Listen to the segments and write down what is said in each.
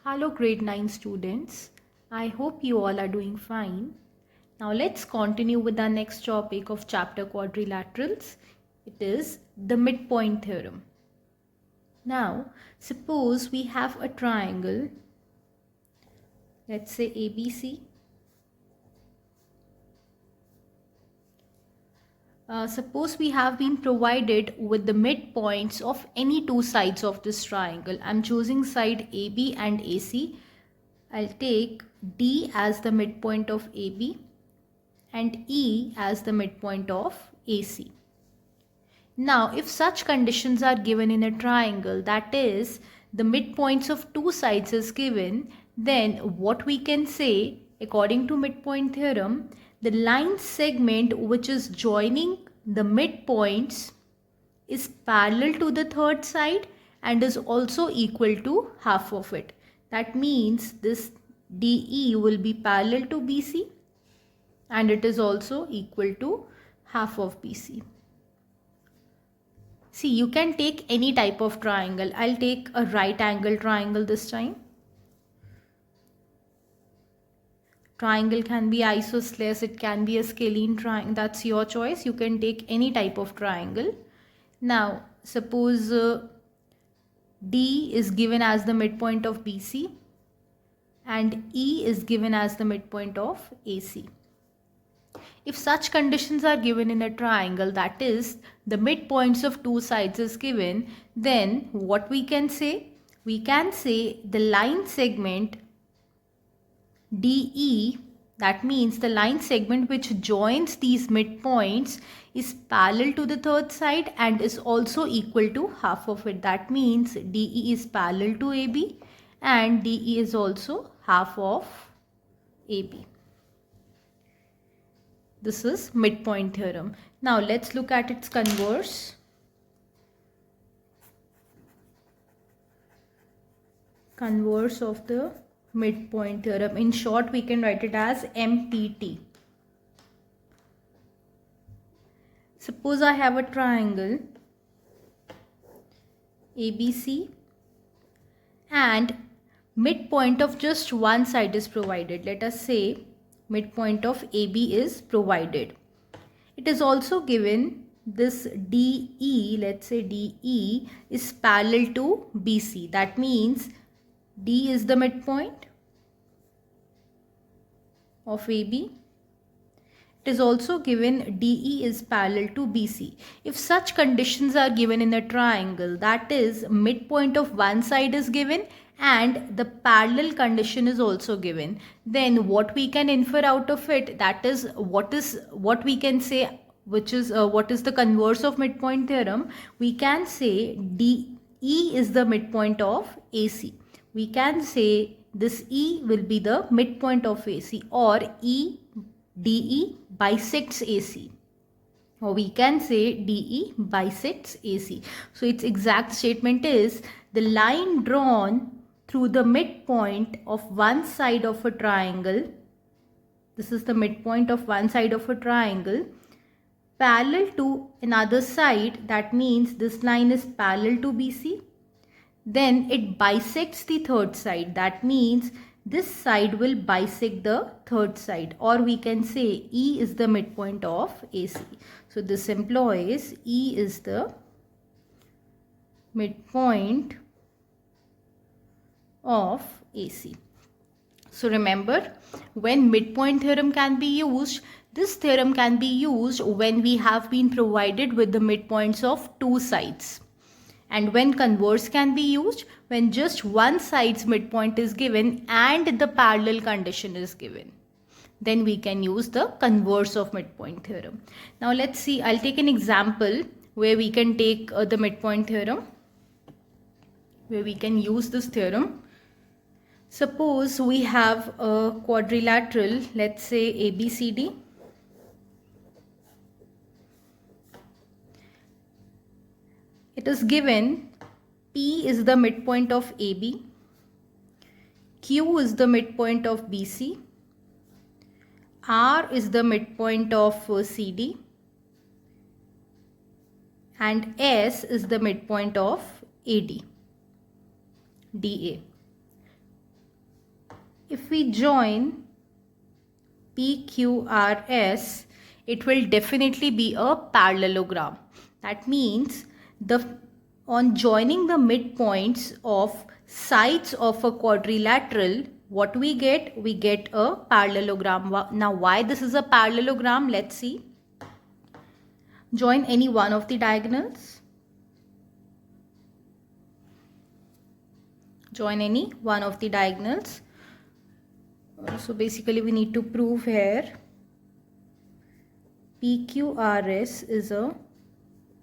Hello grade 9 students. I hope you all are doing fine. Now let's continue with our next topic of chapter quadrilaterals. It is the midpoint theorem. Now suppose we have a triangle, let's say ABC. Suppose we have been provided with the midpoints of any two sides of this triangle. I'm choosing side AB and AC. I'll take D as the midpoint of AB and E as the midpoint of AC. Now, if such conditions are given in a triangle, that is, the midpoints of two sides is given, then what we can say, according to midpoint theorem, the line segment which is joining the midpoints is parallel to the third side and is also equal to half of it. That means this DE will be parallel to BC and it is also equal to half of BC. See, you can take any type of triangle. I'll take a right angle triangle this time. Triangle can be isosceles, it can be a scalene triangle, that's your choice. You can take any type of triangle. Now, suppose D is given as the midpoint of BC and E is given as the midpoint of AC. If such conditions are given in a triangle, that is, the midpoints of two sides is given, then what we can say? We can say the line segment DE, that means the line segment which joins these midpoints, is parallel to the third side and is also equal to half of it. That means DE is parallel to AB and DE is also half of AB. This is midpoint theorem. Now let's look at its converse. Converse of the midpoint theorem. In short, we can write it as MPT. Suppose I have a triangle ABC and midpoint of just one side is provided. Let us say midpoint of AB is provided. It is also given this DE, let's say DE is parallel to BC. That means D is the midpoint of AB. It is also given DE is parallel to BC. If such conditions are given in a triangle, that is, midpoint of one side is given and the parallel condition is also given, then what we can infer out of it, that is what we can say, which is what is the converse of midpoint theorem. We can say DE is the midpoint of AC. We can say this E will be the midpoint of AC, or DE bisects AC, or we can say DE bisects AC. So its exact statement is the line drawn through the midpoint of one side of a triangle, this is the midpoint of one side of a triangle, parallel to another side, that means this line is parallel to BC, then it bisects the third side, that means this side will bisect the third side, or we can say E is the midpoint of AC. So this implies E is the midpoint of AC. So remember, when midpoint theorem can be used, this theorem can be used when we have been provided with the midpoints of two sides. And when converse can be used, when just one side's midpoint is given and the parallel condition is given, then we can use the converse of midpoint theorem. Now let's see, I'll take an example where we can take the midpoint theorem, where we can use this theorem. Suppose we have a quadrilateral, let's say ABCD. It is given P is the midpoint of AB, Q is the midpoint of BC, R is the midpoint of CD, and S is the midpoint of AD, DA. if we join PQRS, it will definitely be a parallelogram. That means on joining the midpoints of sides of a quadrilateral, what we get? We get a parallelogram. Now, why this is a parallelogram? Let's see. Join any one of the diagonals. Join any one of the diagonals. So basically we need to prove here PQRS is a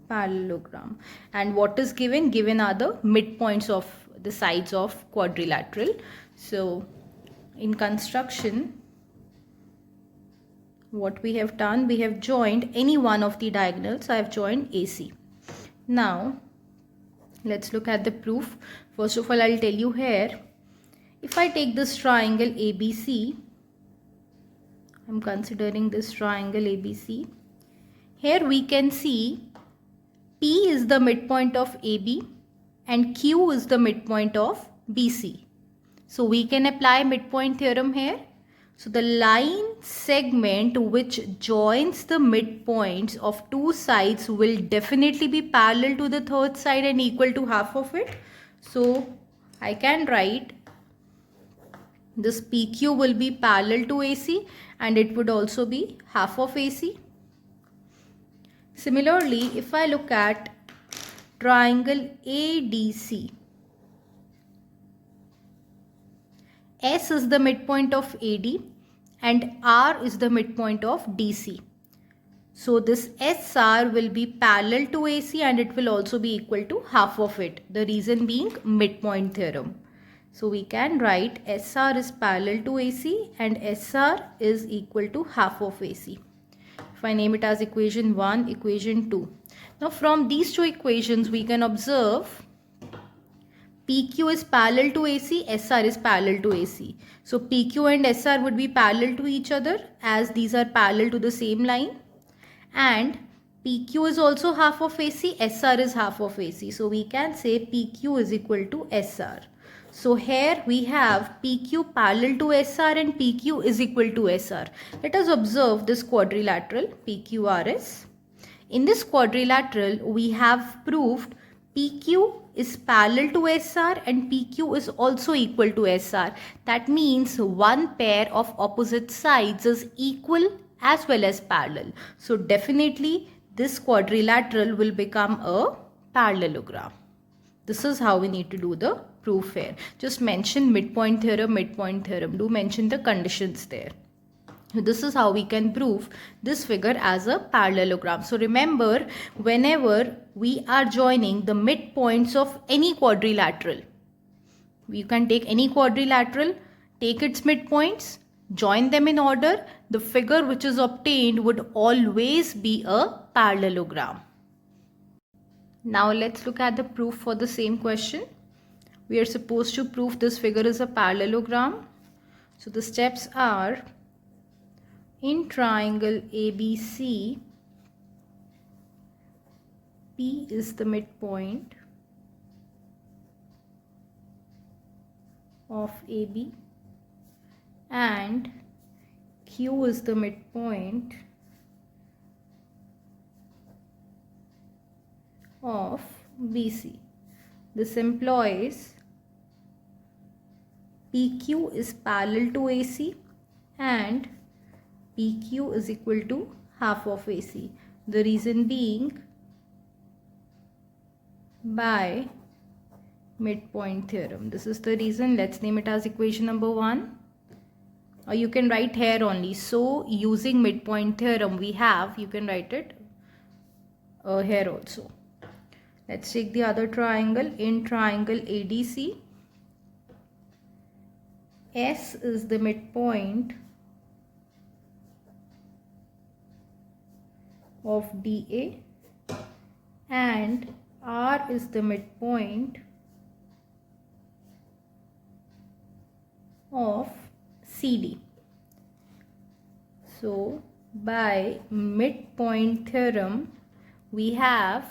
parallelogram. And what is given? Given are the midpoints of the sides of quadrilateral. So in construction, what we have done, we have joined any one of the diagonals. I have joined AC. Now let's look at the proof. First of all, I'll tell you here, if I take this triangle ABC, I'm considering this triangle ABC. Here we can see P is the midpoint of AB and Q is the midpoint of BC. So we can apply midpoint theorem here. So the line segment which joins the midpoints of two sides will definitely be parallel to the third side and equal to half of it. So I can write this PQ will be parallel to AC and it would also be half of AC. Similarly, if I look at triangle ADC, S is the midpoint of AD and R is the midpoint of DC. So this SR will be parallel to AC and it will also be equal to half of it. The reason being midpoint theorem. So we can write SR is parallel to AC and SR is equal to half of AC. If I name it as equation 1, equation 2. Now from these two equations we can observe PQ is parallel to AC, SR is parallel to AC. So PQ and SR would be parallel to each other as these are parallel to the same line. And PQ is also half of AC, SR is half of AC. So we can say PQ is equal to SR. So here we have PQ parallel to SR and PQ is equal to SR. Let us observe this quadrilateral PQRS. In this quadrilateral, we have proved PQ is parallel to SR and PQ is also equal to SR. That means one pair of opposite sides is equal as well as parallel. So definitely this quadrilateral will become a parallelogram. This is how we need to do the proof here. Just mention midpoint theorem, midpoint theorem. Do mention the conditions there. This is how we can prove this figure as a parallelogram. So remember, whenever we are joining the midpoints of any quadrilateral, you can take any quadrilateral, take its midpoints, join them in order. The figure which is obtained would always be a parallelogram. Now let's look at the proof for the same question. We are supposed to prove this figure is a parallelogram. So the steps are, in triangle ABC, P is the midpoint of AB and Q is the midpoint of BC. This implies PQ is parallel to AC and PQ is equal to half of AC. The reason being by midpoint theorem. This is the reason. Let's name it as equation number 1. Or you can write here only. So using midpoint theorem we have, you can write it here also. Let's take the other triangle. In triangle ADC, S is the midpoint of DA and R is the midpoint of CD. So by midpoint theorem we have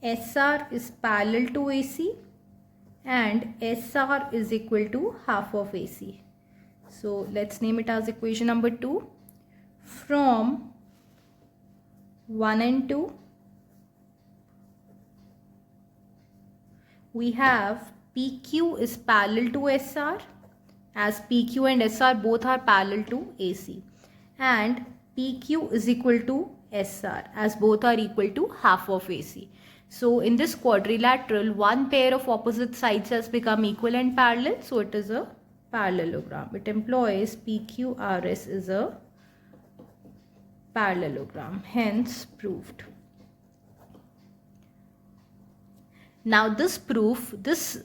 SR is parallel to AC and SR is equal to half of AC. So let's name it as equation number 2. From 1 and 2, we have PQ is parallel to SR, as PQ and SR both are parallel to AC, and PQ is equal to SR, as both are equal to half of AC. So in this quadrilateral, one pair of opposite sides has become equal and parallel, so it is a parallelogram. It employs PQRS is a parallelogram, hence proved. Now this proof, this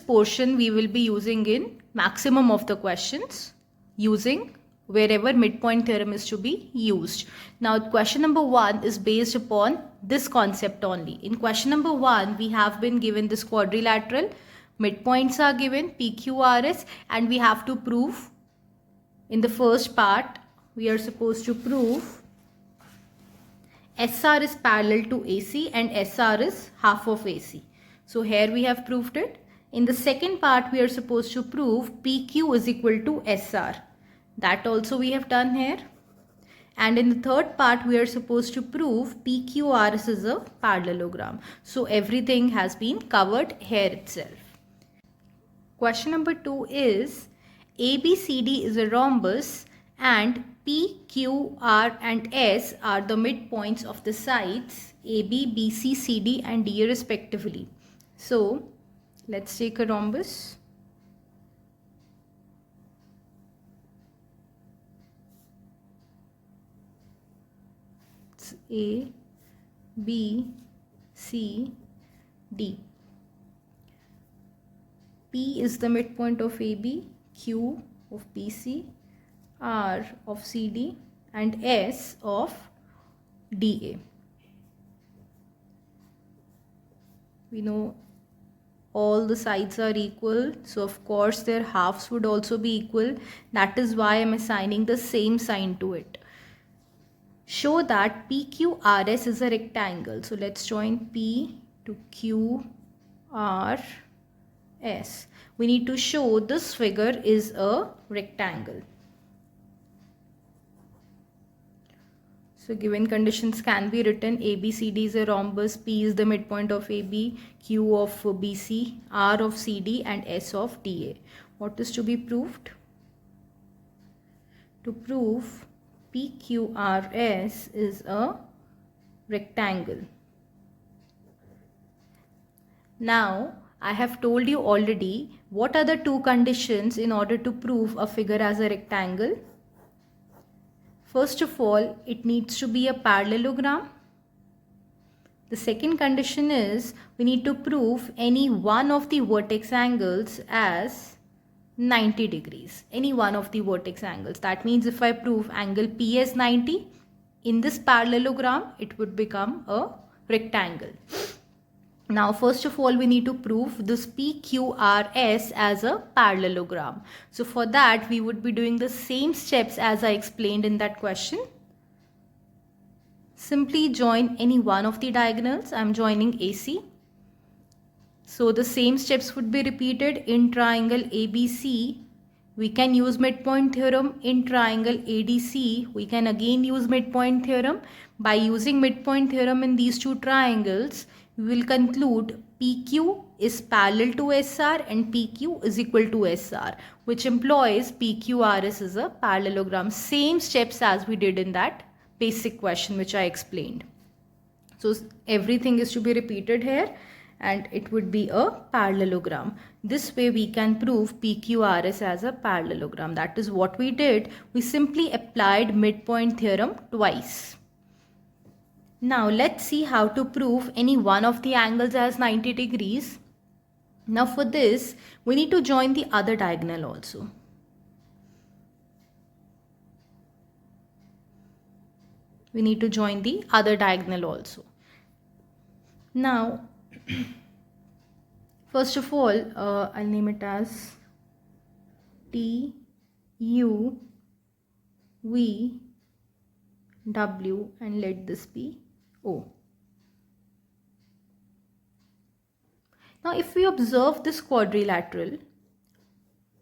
portion we will be using in maximum of the questions, using wherever midpoint theorem is to be used. Now question number 1 is based upon this concept only. In question number 1, we have been given this quadrilateral, midpoints are given, PQRS, and we have to prove, in the first part, we are supposed to prove SR is parallel to AC and SR is half of AC. So here we have proved it. In the second part, we are supposed to prove PQ is equal to SR. That also we have done here. And in the third part, we are supposed to prove PQRS is a parallelogram. So everything has been covered here itself. Question number 2 is ABCD is a rhombus and P, Q, R and S are the midpoints of the sides AB, BC, CD and D respectively. So let's take a rhombus. It's A, B, C, D. P is the midpoint of AB, Q of BC, R of CD and S of DA. We know all the sides are equal, so of course their halves would also be equal. That is why I am assigning the same sign to it. Show that PQRS is a rectangle. So let's join P to QRS. We need to show this figure is a rectangle. So given conditions can be written: ABCD is a rhombus, P is the midpoint of AB, Q of BC, R of CD and S of DA. What is to be proved? To prove PQRS is a rectangle. Now I have told you already what are the two conditions in order to prove a figure as a rectangle. First of all, it needs to be a parallelogram. The second condition is we need to prove any one of the vertex angles as 90 degrees. Any one of the vertex angles. That means if I prove angle P as 90, in this parallelogram, it would become a rectangle. Now, first of all, we need to prove this PQRS as a parallelogram. So, for that, we would be doing the same steps as I explained in that question. Simply join any one of the diagonals. I am joining AC. So, the same steps would be repeated in triangle ABC. We can use midpoint theorem. In triangle ADC, we can again use midpoint theorem. By using midpoint theorem in these two triangles, we will conclude PQ is parallel to SR and PQ is equal to SR, which implies PQRS is a parallelogram. Same steps as we did in that basic question which I explained. So everything is to be repeated here and it would be a parallelogram. This way we can prove PQRS as a parallelogram. That is what we did. We simply applied midpoint theorem twice. Now let's see how to prove any one of the angles as 90 degrees. Now for this, we need to join the other diagonal also. We need to join the other diagonal also. Now, first of all, I'll name it as T, U, V, W and let this be O. Now if we observe this quadrilateral,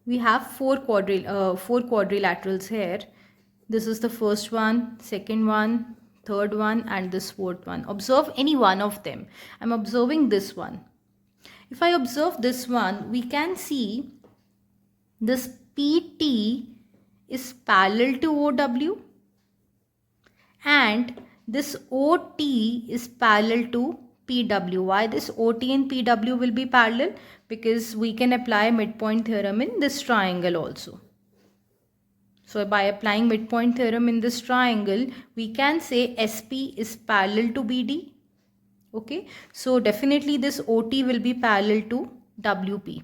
we have four quadrilaterals here. This is the first one, second one, third one, and this fourth one. Observe any one of them. I'm observing this one. If I observe this one, we can see this PT is parallel to OW and this OT is parallel to PW. Why this OT and PW will be parallel? Because we can apply midpoint theorem in this triangle also. So by applying midpoint theorem in this triangle, we can say SP is parallel to BD. Okay, so definitely this OT will be parallel to WP.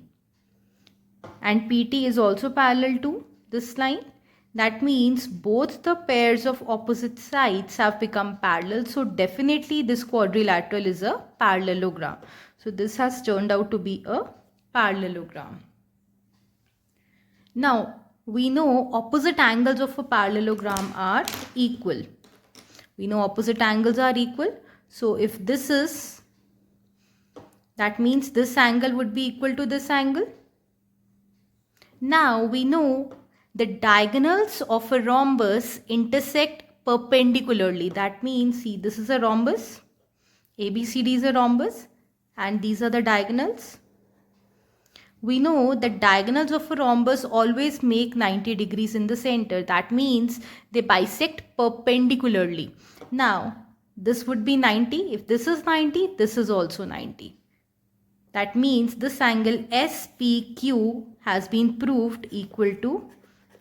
And PT is also parallel to this line. That means both the pairs of opposite sides have become parallel. So definitely this quadrilateral is a parallelogram. So this has turned out to be a parallelogram. Now we know opposite angles of a parallelogram are equal. We know opposite angles are equal. So if this is, that means this angle would be equal to this angle. Now we know the diagonals of a rhombus intersect perpendicularly. That means, see, this is a rhombus, ABCD is a rhombus, and these are the diagonals. We know that diagonals of a rhombus always make 90 degrees in the center. That means they bisect perpendicularly. Now this would be 90. If this is 90, this is also 90. That means this angle SPQ has been proved equal to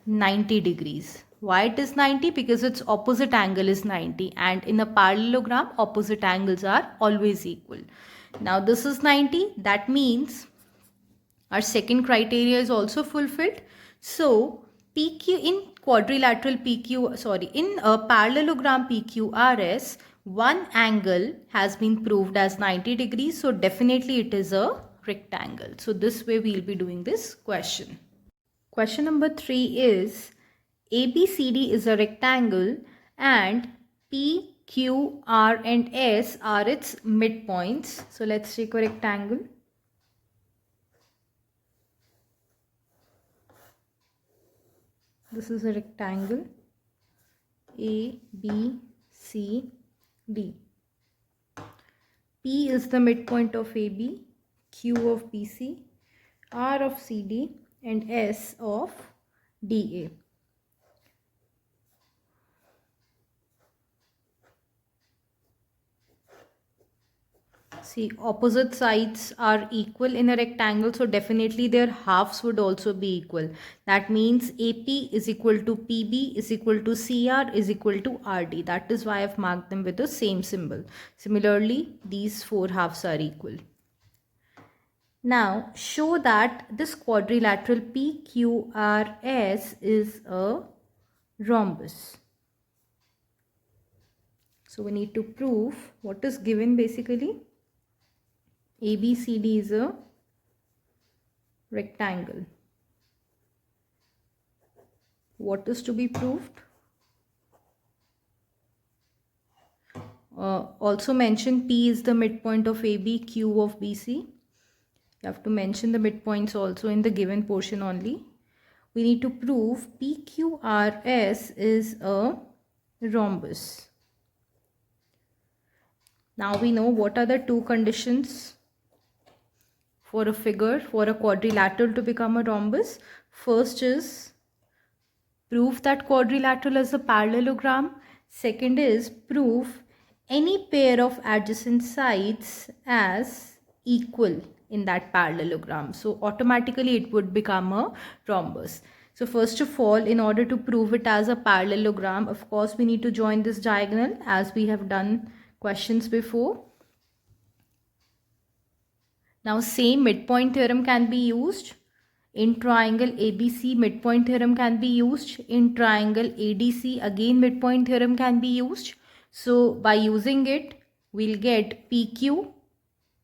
90 degrees. Why it is 90? Because its opposite angle is 90, and in a parallelogram opposite angles are always equal. Now this is 90. That means our second criteria is also fulfilled. So PQ in quadrilateral in a parallelogram PQRS, one angle has been proved as 90 degrees. So definitely it is a rectangle. So this way we will be doing this question. Question number 3 is ABCD is a rectangle and P, Q, R and S are its midpoints. So let's take a rectangle. This is a rectangle A, B, C, D. P is the midpoint of AB, Q of BC, R of CD and S of DA. See, opposite sides are equal in a rectangle, so definitely their halves would also be equal. That means AP is equal to PB is equal to CR is equal to RD. That is why I've marked them with the same symbol. Similarly, these four halves are equal. Now, show that this quadrilateral PQRS is a rhombus. So we need to prove what is given basically. ABCD is a rectangle. What is to be proved? Also mention P is the midpoint of AB, Q of BC. You have to mention the midpoints also in the given portion only. We need to prove PQRS is a rhombus. Now we know what are the two conditions for a figure, for a quadrilateral to become a rhombus. First is prove that quadrilateral is a parallelogram. Second is prove any pair of adjacent sides as equal in that parallelogram. So automatically it would become a rhombus. So first of all, in order to prove it as a parallelogram, of course we need to join this diagonal as we have done questions before. Now same midpoint theorem can be used. In triangle ABC, midpoint theorem can be used. In triangle ADC, again midpoint theorem can be used. So by using it, we'll get PQ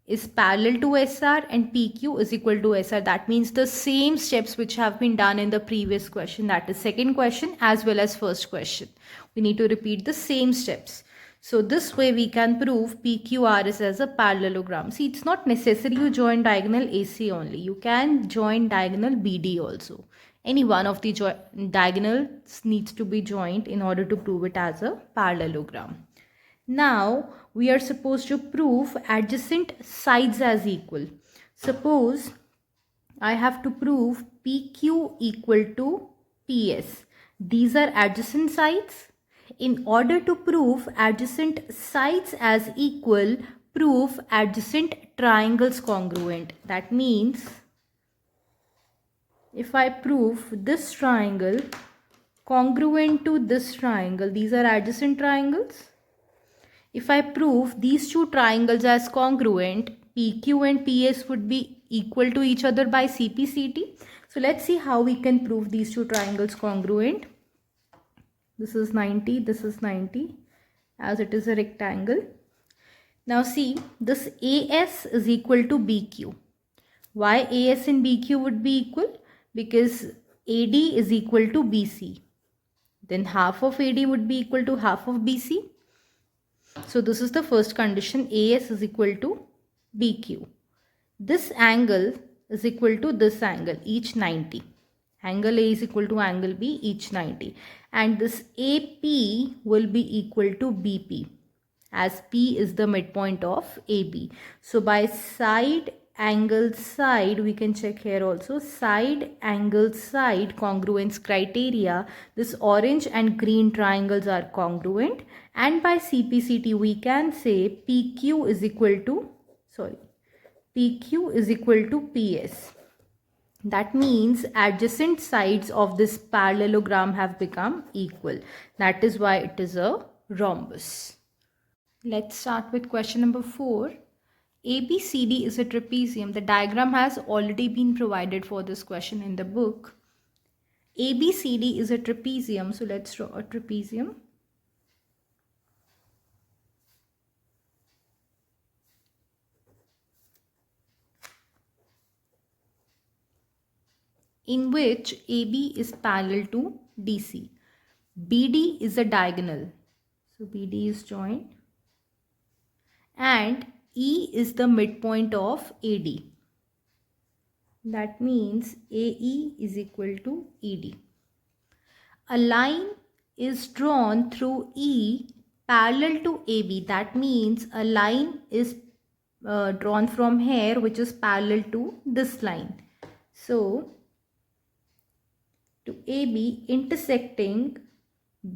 is parallel to SR and PQ is equal to SR. That means the same steps which have been done in the previous question, that is second question as well as first question. We need to repeat the same steps. So this way we can prove PQRS as a parallelogram. See, it's not necessary you join diagonal AC only. You can join diagonal BD also. Any one of the diagonals needs to be joined in order to prove it as a parallelogram. Now we are supposed to prove adjacent sides as equal. Suppose I have to prove PQ equal to PS. These are adjacent sides. In order to prove adjacent sides as equal, prove adjacent triangles congruent. That means if I prove this triangle congruent to this triangle, these are adjacent triangles. If I prove these two triangles as congruent, PQ and PS would be equal to each other by CP/CT. So let's see how we can prove these two triangles congruent. This is 90, this is 90, as it is a rectangle. Now see, this AS is equal to BQ. Why AS and BQ would be equal? Because AD is equal to BC. Then half of AD would be equal to half of BC. So this is the first condition, AS is equal to BQ. This angle is equal to this angle, each 90. Angle A is equal to angle B, each 90. And this AP will be equal to BP, as P is the midpoint of AB. So by side angle side, we can check here also, side angle side congruence criteria, this orange and green triangles are congruent, and by CP/CT we can say PQ is equal to PS. That means adjacent sides of this parallelogram have become equal. That is why it is a rhombus. Let's start with question number 4. ABCD is a trapezium. The diagram has already been provided for this question in the book. ABCD is a trapezium. So let's draw a trapezium. In which AB is parallel to DC. BD is a diagonal. So BD is joined. And E is the midpoint of AD. That means AE is equal to ED. A line is drawn through E parallel to AB. That means a line is drawn from here which is parallel to this line. So to AB intersecting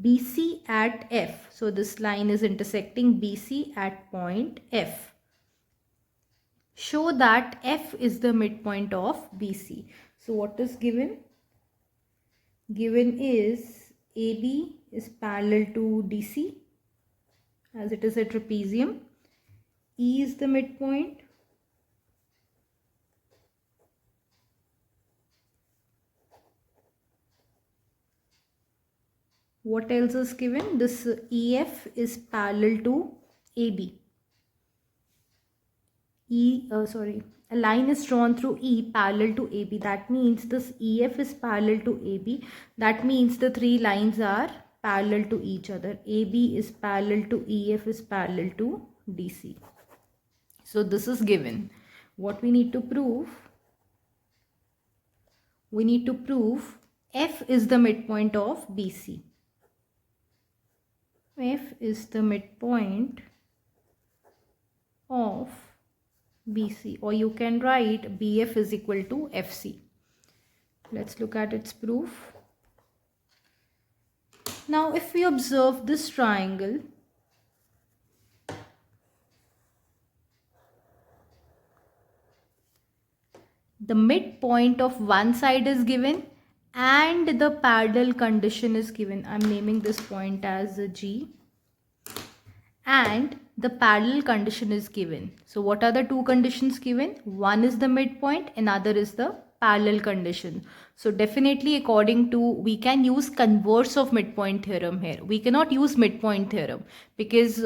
BC at F. So this line is intersecting BC at point F. Show that F is the midpoint of BC. So what is given? Given is AB is parallel to DC, as it is a trapezium. E is the midpoint. What else is given? This EF is parallel to AB. A line is drawn through E parallel to AB. That means this EF is parallel to AB. That means the three lines are parallel to each other. AB is parallel to EF is parallel to DC. So this is given. What we need to prove? We need to prove F is the midpoint of BC. F is the midpoint of BC, or you can write BF is equal to FC. Let's look at its proof. Now if we observe this triangle, the midpoint of one side is given and the parallel condition is given. I'm naming this point as G, and the parallel condition is given. So what are the two conditions given? One is the midpoint, another is the parallel condition. So definitely according to, we can use converse of midpoint theorem here. We cannot use midpoint theorem because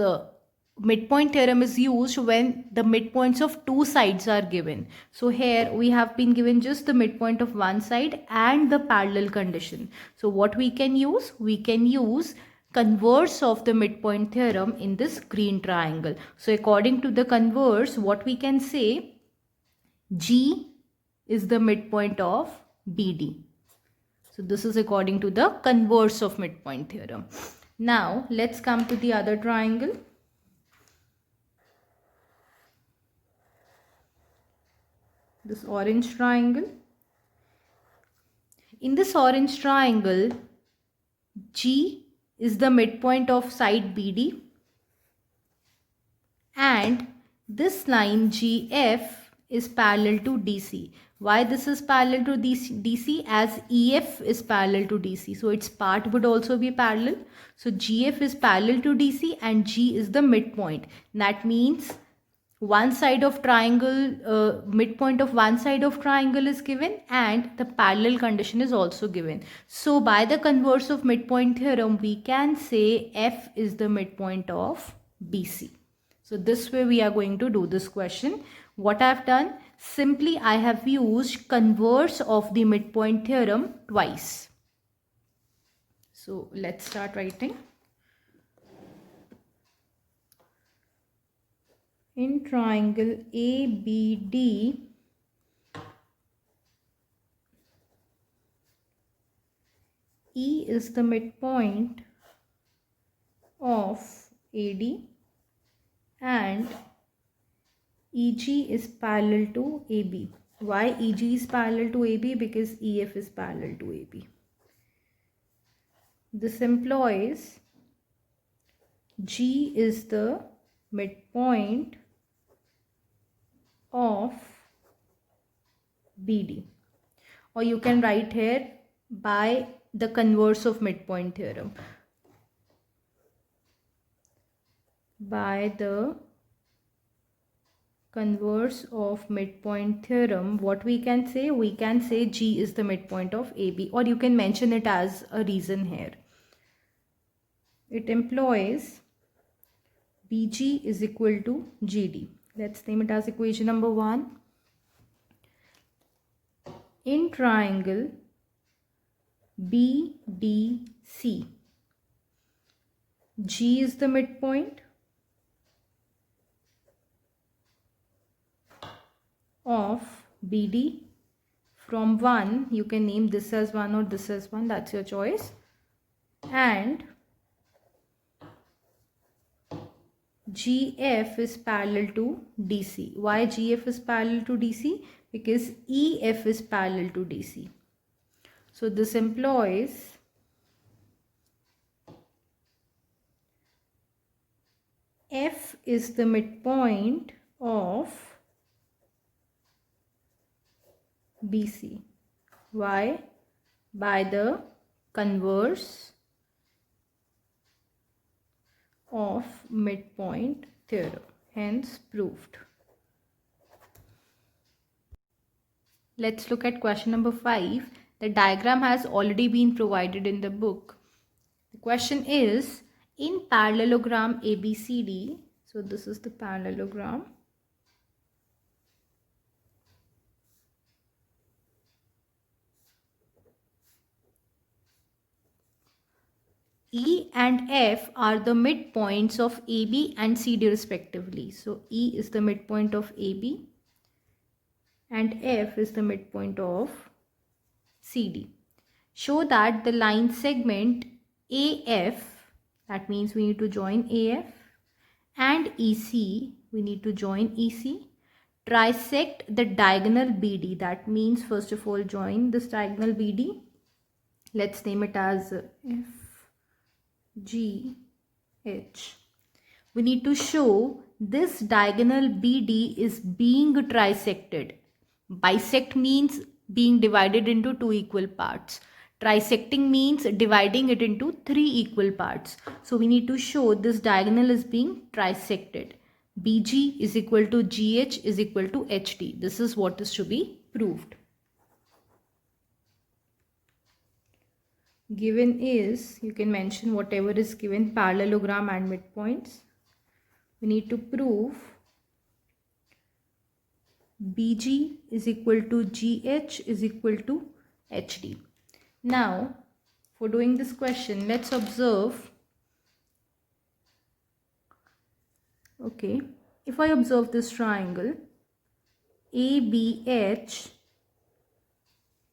midpoint theorem is used when the midpoints of two sides are given. So here we have been given just the midpoint of one side and the parallel condition. So what we can use? We can use converse of the midpoint theorem in this green triangle. So according to the converse, what we can say, G is the midpoint of BD. So this is according to the converse of midpoint theorem. Now let's come to the other triangle. This orange triangle. In this orange triangle, G is the midpoint of side BD and this line GF is parallel to DC. Why this is parallel to DC? As EF is parallel to DC. So its part would also be parallel. So GF is parallel to DC and G is the midpoint. That means one side of triangle, midpoint of one side of triangle is given and the parallel condition is also given. So by the converse of midpoint theorem, we can say F is the midpoint of BC. So this way we are going to do this question. What I have done, simply I have used converse of the midpoint theorem twice. So let's start writing. In triangle ABD, E is the midpoint of AD and EG is parallel to AB. Why EG is parallel to AB? Because EF is parallel to AB. This implies G is the midpoint of BD, or you can write here by the converse of midpoint theorem. By the converse of midpoint theorem, what we can say? We can say G is the midpoint of AB, or you can mention it as a reason here. It employs BG is equal to GD. Let's name it as equation number 1. In triangle BDC, G is the midpoint of BD. From 1, you can name this as 1 or this as 1, that's your choice. And GF is parallel to DC. Why GF is parallel to DC? Because EF is parallel to DC. So this implies F is the midpoint of BC. Why? By the converse of midpoint theorem, hence proved. Let's look at question number 5. The diagram has already been provided in the book. The question is, in parallelogram ABCD, so this is the parallelogram. E and F are the midpoints of AB and CD respectively. So E is the midpoint of AB and F is the midpoint of CD. Show that the line segment AF, that means we need to join AF, and EC, we need to join EC, trisect the diagonal BD, that means first of all join this diagonal BD. Let's name it as F G H. We need to show this diagonal BD is being trisected. Bisect means being divided into 2 equal parts. Trisecting means dividing it into 3 equal parts. So we need to show this diagonal is being trisected. BG is equal to GH is equal to HD. This is what is to be proved. Given is, you can mention whatever is given, parallelogram and midpoints. We need to prove BG is equal to GH is equal to HD. Now, for doing this question, let's observe Okay, if I observe this triangle ABH,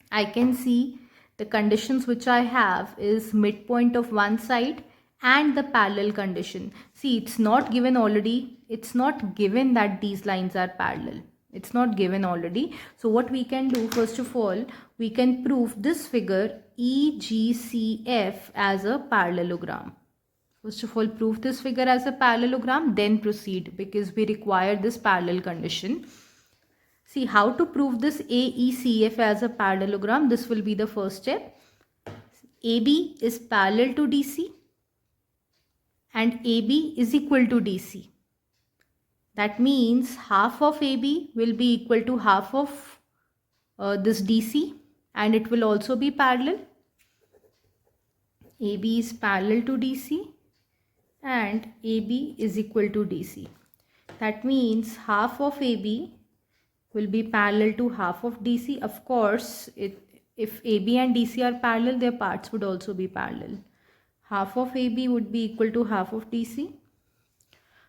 I can see the conditions which I have is midpoint of one side and the parallel condition. See, it's not given already. It's not given that these lines are parallel. It's not given already. So what we can do, first of all, we can prove this figure EGCF as a parallelogram. First of all, prove this figure as a parallelogram, then proceed, because we require this parallel condition. See how to prove this AECF as a parallelogram. This will be the first step. AB is parallel to DC and AB is equal to DC. That means half of AB will be equal to half of this DC, and it will also be parallel. AB is parallel to DC and AB is equal to DC. That means half of AB will be parallel to half of DC. Of course, if AB and DC are parallel, their parts would also be parallel. Half of AB would be equal to half of DC.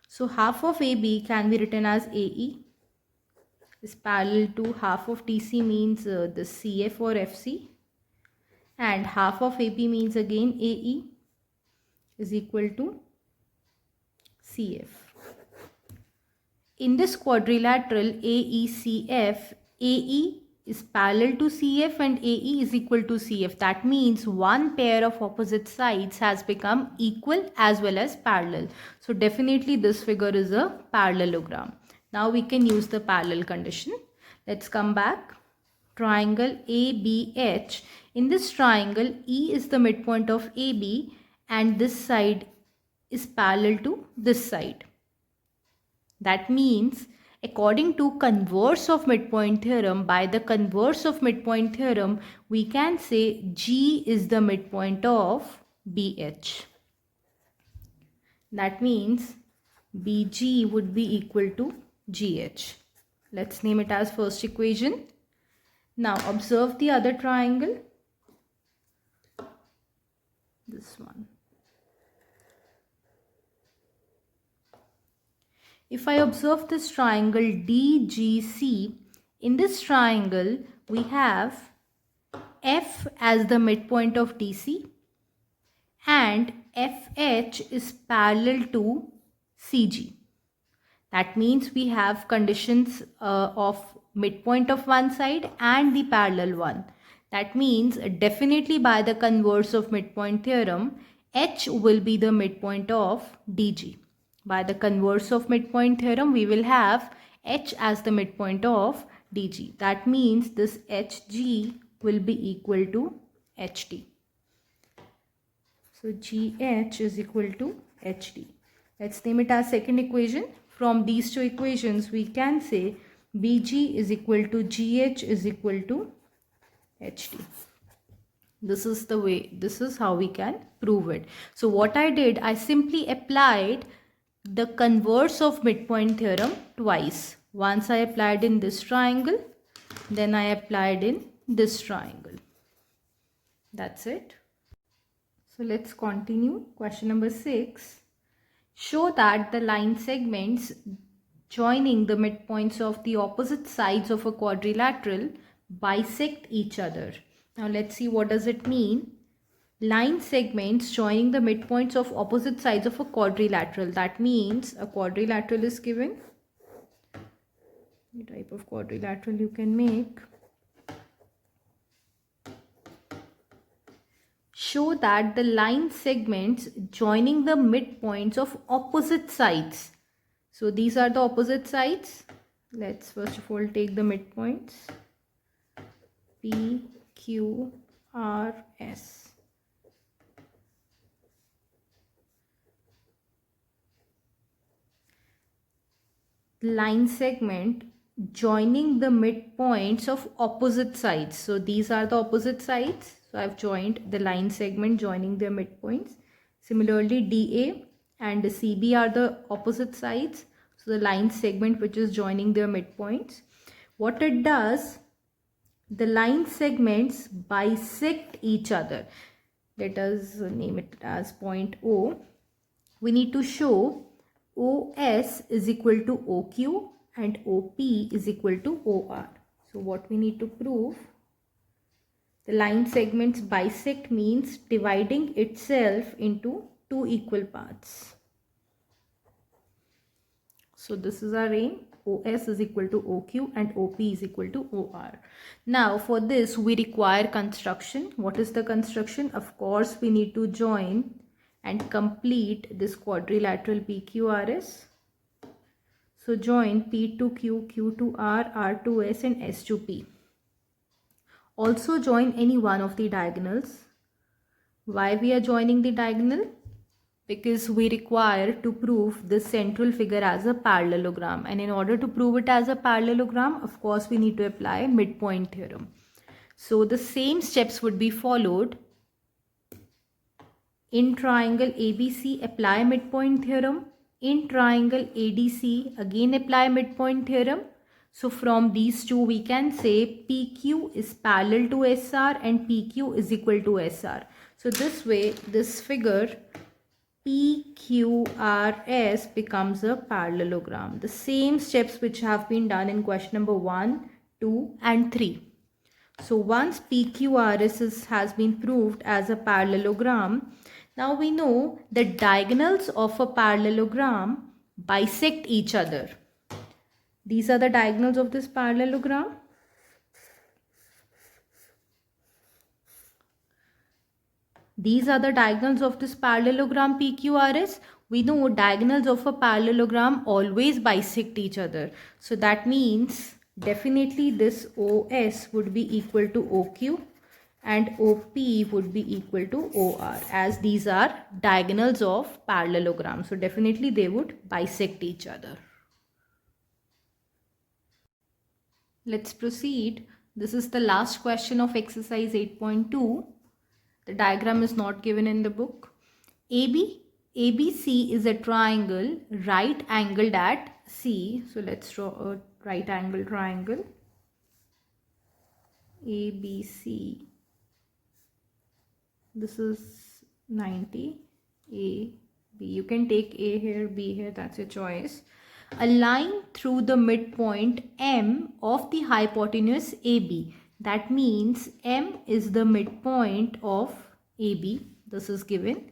So half of AB can be written as AE is parallel to half of DC, means the CF or FC, and half of AB means again AE is equal to CF. In this quadrilateral AECF, AE is parallel to CF and AE is equal to CF. That means one pair of opposite sides has become equal as well as parallel. So definitely this figure is a parallelogram. Now we can use the parallel condition. Let's come back. Triangle ABH. In this triangle, E is the midpoint of AB and this side is parallel to this side. That means, according to converse of midpoint theorem, by the converse of midpoint theorem, we can say G is the midpoint of BH. That means BG would be equal to GH. Let's name it as first equation. Now observe the other triangle. This one. If I observe this triangle DGC, in this triangle we have F as the midpoint of DC and FH is parallel to CG. That means we have conditions of midpoint of one side and the parallel one. That means definitely by the converse of midpoint theorem, H will be the midpoint of DG. By the converse of midpoint theorem, we will have H as the midpoint of DG. That means this HG will be equal to HD. So GH is equal to HD. Let's name it as second equation. From these two equations, we can say BG is equal to GH is equal to HD. This is the way, this is how we can prove it. So what I did, I simply applied the converse of midpoint theorem twice. Once I applied in this triangle, then I applied in this triangle. That's it. So let's continue. Question number 6. Show that the line segments joining the midpoints of the opposite sides of a quadrilateral bisect each other. Now let's see, what does it mean? Line segments joining the midpoints of opposite sides of a quadrilateral. That means a quadrilateral is given. The type of quadrilateral you can make. Show that the line segments joining the midpoints of opposite sides. So these are the opposite sides. Let's first of all take the midpoints. P, Q, R, S. Line segment joining the midpoints of opposite sides. So these are the opposite sides. So I've joined the line segment joining their midpoints. Similarly, DA and CB are the opposite sides. So the line segment which is joining their midpoints. What it does, the line segments bisect each other. Let us name it as point O. We need to show OS is equal to OQ and OP is equal to OR. So what we need to prove, the line segments bisect means dividing itself into two equal parts. So this is our aim. OS is equal to OQ and OP is equal to OR. Now for this we require construction. What is the construction? Of course we need to join and complete this quadrilateral PQRS. So join P to Q, Q to R, R to S and S to P. Also join any one of the diagonals. Why we are joining the diagonal? Because we require to prove this central figure as a parallelogram, and in order to prove it as a parallelogram, of course we need to apply midpoint theorem. So the same steps would be followed. In triangle ABC, apply midpoint theorem. In triangle ADC, again apply midpoint theorem. So from these two we can say PQ is parallel to SR and PQ is equal to SR. So this way this figure PQRS becomes a parallelogram. The same steps which have been done in question number 1, 2 and 3. So once PQRS has been proved as a parallelogram, now we know the diagonals of a parallelogram bisect each other. These are the diagonals of this parallelogram. These are the diagonals of this parallelogram PQRS. We know diagonals of a parallelogram always bisect each other. So that means definitely this OS would be equal to OQ and OP would be equal to OR, as these are diagonals of parallelogram. So definitely they would bisect each other. Let's proceed. This is the last question of exercise 8.2. The diagram is not given in the book. ABC is a triangle right angled at C. So let's draw a right angle triangle. ABC. This is 90. A, B. You can take A here, B here, that's your choice. A line through the midpoint M of the hypotenuse AB. That means M is the midpoint of AB. This is given.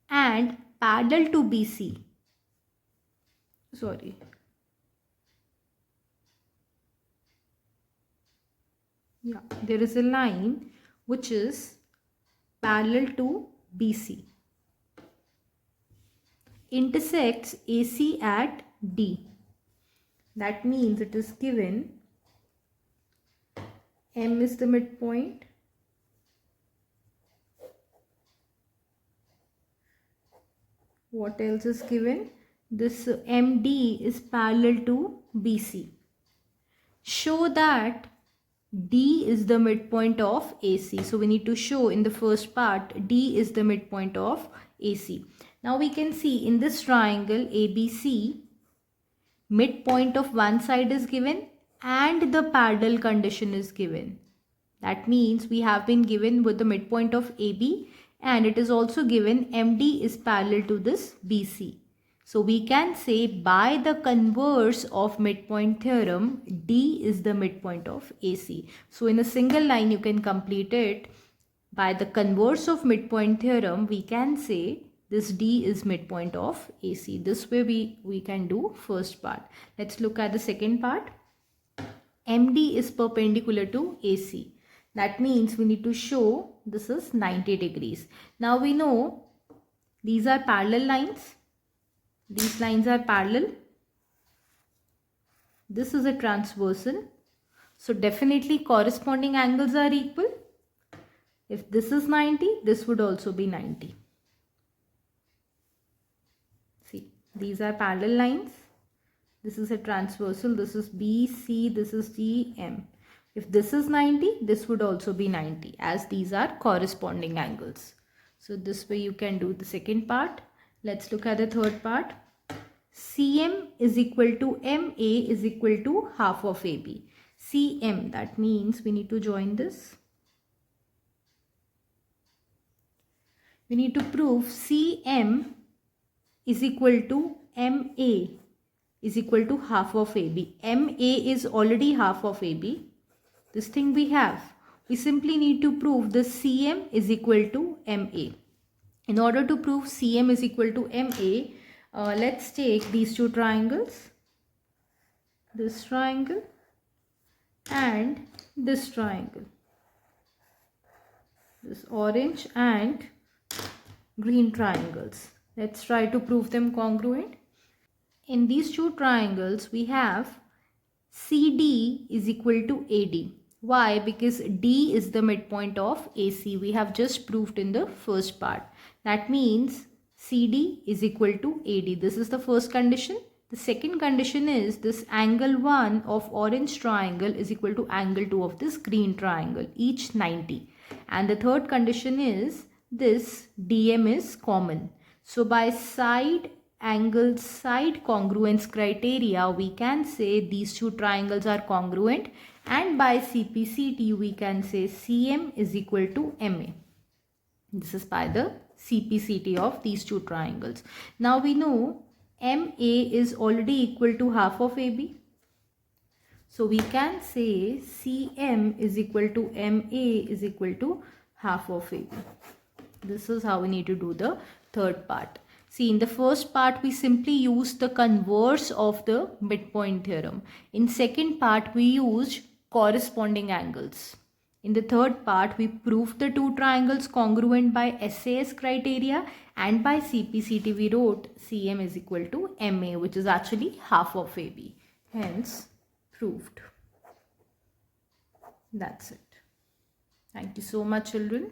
And parallel to BC. Sorry. Yeah, there is a line which is parallel to BC. Intersects AC at D. That means it is given M is the midpoint. What else is given? This MD is parallel to BC. Show that D is the midpoint of AC. So we need to show in the first part D is the midpoint of AC. Now we can see in this triangle ABC, midpoint of one side is given and the parallel condition is given. That means we have been given with the midpoint of AB, and it is also given MD is parallel to this BC. So we can say by the converse of midpoint theorem, D is the midpoint of AC. So in a single line you can complete it. By the converse of midpoint theorem, we can say this D is midpoint of AC. This way we can do first part. Let's look at the second part. MD is perpendicular to AC. That means we need to show this is 90 degrees. Now we know these are parallel lines. These lines are parallel. This is a transversal. So definitely corresponding angles are equal. If this is 90, this would also be 90. See, these are parallel lines. This is a transversal. This is BC. This is DM. If this is 90, this would also be 90, as these are corresponding angles. So this way you can do the second part. Let's look at the third part. CM is equal to MA is equal to half of AB. CM, that means we need to join this. We need to prove CM is equal to MA is equal to half of AB. MA is already half of AB. This thing we have. We simply need to prove the CM is equal to MA. In order to prove CM is equal to MA, let's take these two triangles. This triangle and this triangle. This orange and green triangles. Let's try to prove them congruent. In these two triangles, we have CD is equal to AD. Why? Because D is the midpoint of AC. We have just proved in the first part. That means CD is equal to AD. This is the first condition. The second condition is this angle 1 of orange triangle is equal to angle 2 of this green triangle, each 90. And the third condition is this DM is common. So by side angle side congruence criteria, we can say these two triangles are congruent, and by CPCT we can say CM is equal to MA. This is by the CPCT of these two triangles. Now we know MA is already equal to half of AB. So we can say CM is equal to MA is equal to half of AB. This is how we need to do the third part. See, in the first part, we simply used the converse of the midpoint theorem. In second part, we used corresponding angles. In the third part, we proved the two triangles congruent by SAS criteria, and by CPCT we wrote CM is equal to MA, which is actually half of AB. Hence, proved. That's it. Thank you so much, children.